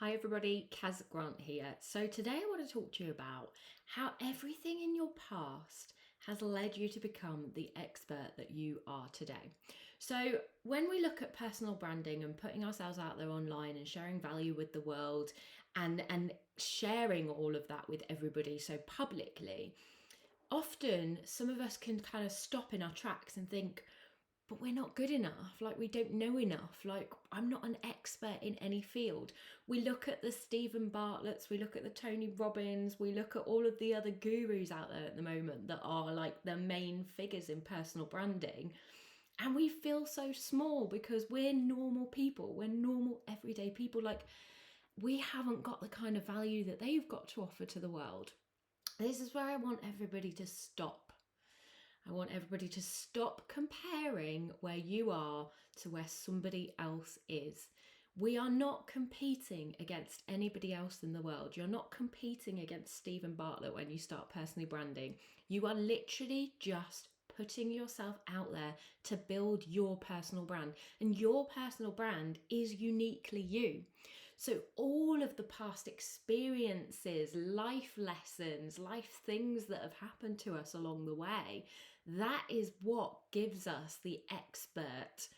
Hi everybody, Kaz Grant here. So today I want to talk to you about how everything in your past has led you to become the expert that you are today. So when we look at personal branding and putting ourselves out there online and sharing value with the world and sharing all of that with everybody so publicly, often some of us can kind of stop in our tracks and think, but we're not good enough. Like, we don't know enough. Like, I'm not an expert in any field. We look at the Stephen Bartletts, we look at the Tony Robbins, we look at all of the other gurus out there at the moment that are like the main figures in personal branding. And we feel so small because we're normal people. We're normal, everyday people. Like, we haven't got the kind of value that they've got to offer to the world. This is where I want everybody to stop. I want everybody to stop comparing where you are to where somebody else is. We are not competing against anybody else in the world. You're not competing against Stephen Bartlett when you start personally branding. You are literally just putting yourself out there to build your personal brand. And your personal brand is uniquely you. So all of the past experiences, life lessons, life things that have happened to us along the way, that is what gives us the expert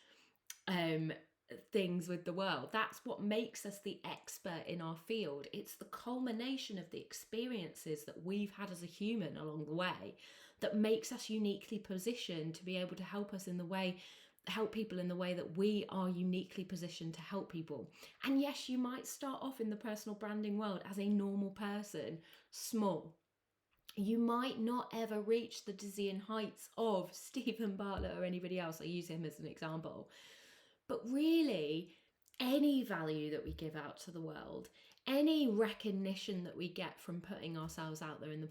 things with the world. That's what makes us the expert in our field. It's the culmination of the experiences that we've had as a human along the way that makes us uniquely positioned to be able to help people in the way that we are uniquely positioned to help people. And yes, you might start off in the personal branding world as a normal person, small. You might not ever reach the dizzying heights of Stephen Bartlett or anybody else. I use him as an example. But really, any value that we give out to the world, any recognition that we get from putting ourselves out there in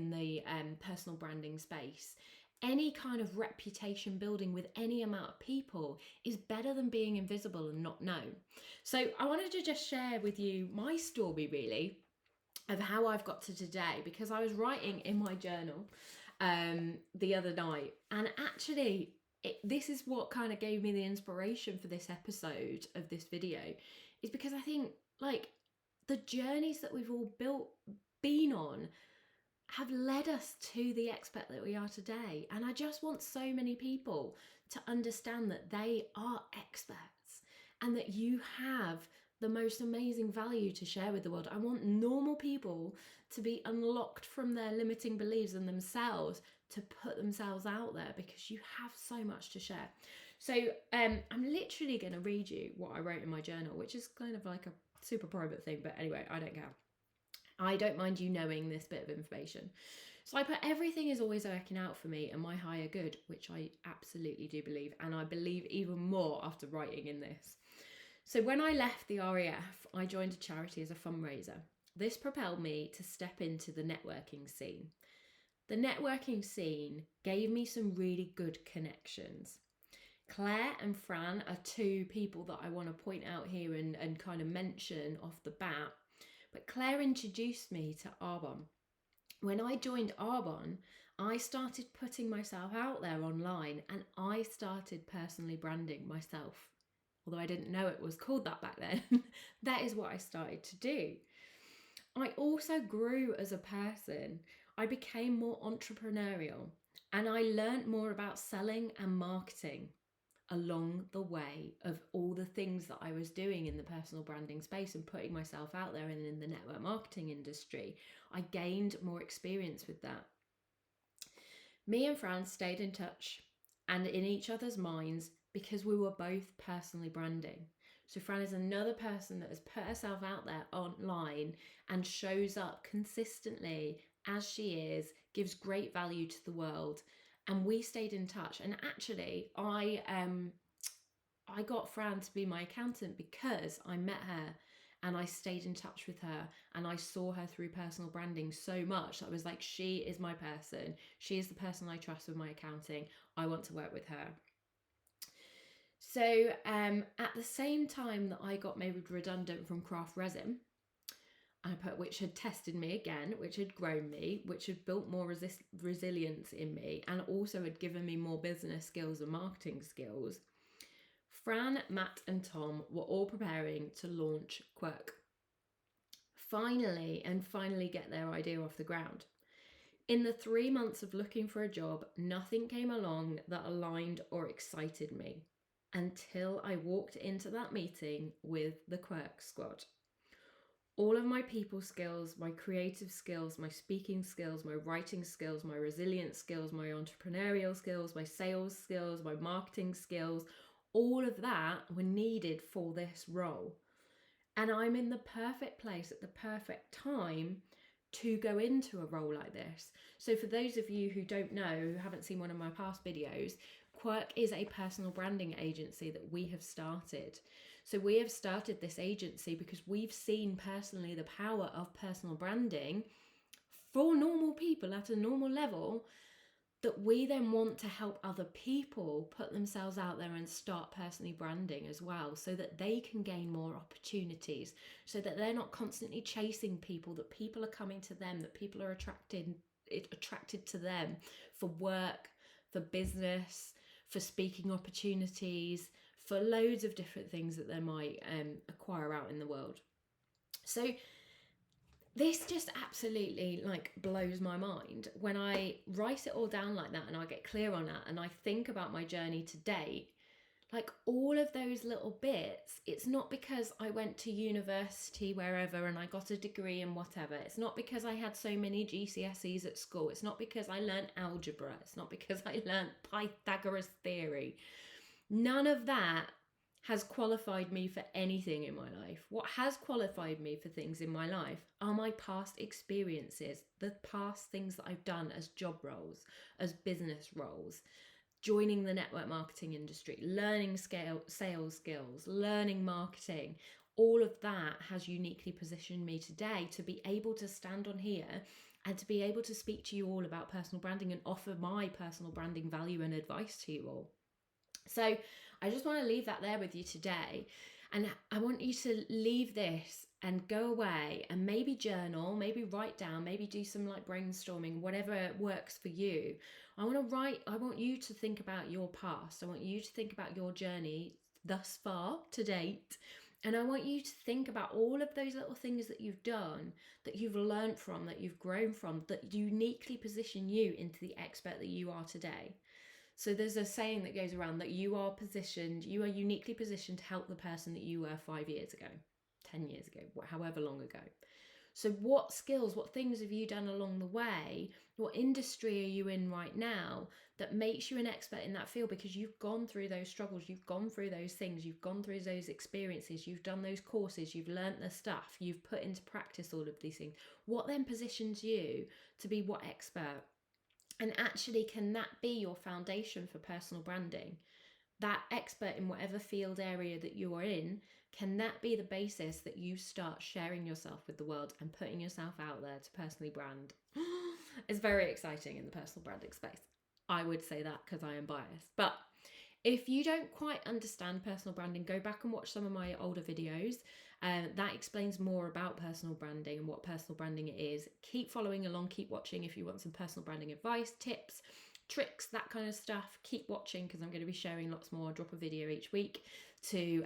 the personal branding space, any kind of reputation building with any amount of people is better than being invisible and not known. So I wanted to just share with you my story, really, of how I've got to today, because I was writing in my journal the other night, and actually this is what kind of gave me the inspiration for this episode of this video, is because I think, like, the journeys that we've all been on have led us to the expert that we are today. And I just want so many people to understand that they are experts and that you have the most amazing value to share with the world. I want normal people to be unlocked from their limiting beliefs in themselves to put themselves out there, because you have so much to share. So I'm literally going to read you what I wrote in my journal, which is kind of like a super private thing, but anyway, I don't care. I don't mind you knowing this bit of information. So I put, everything is always working out for me and my higher good, which I absolutely do believe, and I believe even more after writing in this. So when I left the RAF, I joined a charity as a fundraiser. This propelled me to step into the networking scene. The networking scene gave me some really good connections. Claire and Fran are two people that I want to point out here and kind of mention off the bat. But Claire introduced me to Arbonne. When I joined Arbonne, I started putting myself out there online and I started personally branding myself. Although I didn't know it was called that back then, that is what I started to do. I also grew as a person. I became more entrepreneurial and I learned more about selling and marketing along the way of all the things that I was doing in the personal branding space and putting myself out there and in the network marketing industry. I gained more experience with that. Me and Fran stayed in touch and in each other's minds because we were both personally branding. So Fran is another person that has put herself out there online and shows up consistently as she is, gives great value to the world. And we stayed in touch. And actually, I got Fran to be my accountant because I met her and I stayed in touch with her and I saw her through personal branding so much. I was like, she is my person. She is the person I trust with my accounting. I want to work with her. So at the same time that I got made redundant from craft resin, which had tested me again, which had grown me, which had built more resilience in me, and also had given me more business skills and marketing skills, Fran, Matt and Tom were all preparing to launch Quirq. finally get their idea off the ground. In the 3 months of looking for a job, nothing came along that aligned or excited me until I walked into that meeting with the Quirq squad. All of my people skills, my creative skills, my speaking skills, my writing skills, my resilience skills, my entrepreneurial skills, my sales skills, my marketing skills, all of that were needed for this role. And I'm in the perfect place at the perfect time to go into a role like this. So for those of you who don't know, who haven't seen one of my past videos, Quirq is a personal branding agency that we have started. So we have started this agency because we've seen personally the power of personal branding for normal people at a normal level, that we then want to help other people put themselves out there and start personally branding as well, so that they can gain more opportunities, so that they're not constantly chasing people, that people are coming to them, that people are attracted to them for work, for business, for speaking opportunities, for loads of different things that they might acquire out in the world. So this just absolutely blows my mind when I write it all down like that and I get clear on that and I think about my journey to date. Like all of those little bits, it's not because I went to university wherever and I got a degree and whatever. It's not because I had so many GCSEs at school. It's not because I learned algebra. It's not because I learned Pythagoras theory. None of that has qualified me for anything in my life. What has qualified me for things in my life are my past experiences, the past things that I've done as job roles, as business roles, joining the network marketing industry, learning sales skills, learning marketing. All of that has uniquely positioned me today to be able to stand on here and to be able to speak to you all about personal branding and offer my personal branding value and advice to you all. So I just want to leave that there with you today. And I want you to leave this and go away and maybe journal, maybe write down, maybe do some brainstorming, whatever works for you. I want you to think about your past. I want you to think about your journey thus far to date. And I want you to think about all of those little things that you've done, that you've learned from, that you've grown from, that uniquely position you into the expert that you are today. So there's a saying that goes around that you are uniquely positioned to help the person that you were 5 years ago, 10 years ago, however long ago. So what skills, what things have you done along the way? What industry are you in right now that makes you an expert in that field? Because you've gone through those struggles, you've gone through those things, you've gone through those experiences, you've done those courses, you've learnt the stuff, you've put into practice all of these things. What then positions you to be what expert? And actually, can that be your foundation for personal branding? That expert in whatever field area that you are in, can that be the basis that you start sharing yourself with the world and putting yourself out there to personally brand? It's very exciting in the personal branding space. I would say that because I am biased. But if you don't quite understand personal branding, go back and watch some of my older videos. That explains more about personal branding and what personal branding is. Keep following along, keep watching if you want some personal branding advice, tips, tricks, that kind of stuff. Keep watching because I'm going to be sharing lots more. I'll drop a video each week to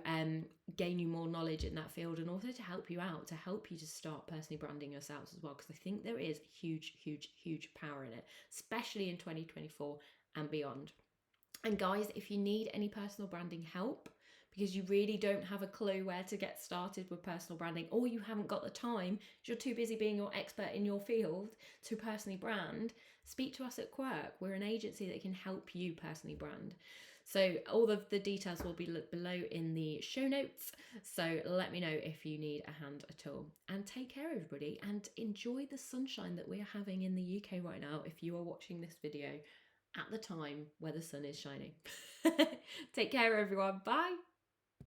gain you more knowledge in that field and also to help you out, to help you to start personally branding yourselves as well, because I think there is huge, huge, huge power in it, especially in 2024 and beyond. And guys, if you need any personal branding help, because you really don't have a clue where to get started with personal branding, or you haven't got the time, you're too busy being your expert in your field to personally brand, speak to us at Quirq. We're an agency that can help you personally brand. So all of the details will be below in the show notes. So let me know if you need a hand at all. And take care, everybody, and enjoy the sunshine that we're having in the UK right now if you are watching this video at the time where the sun is shining. Take care, everyone. Bye.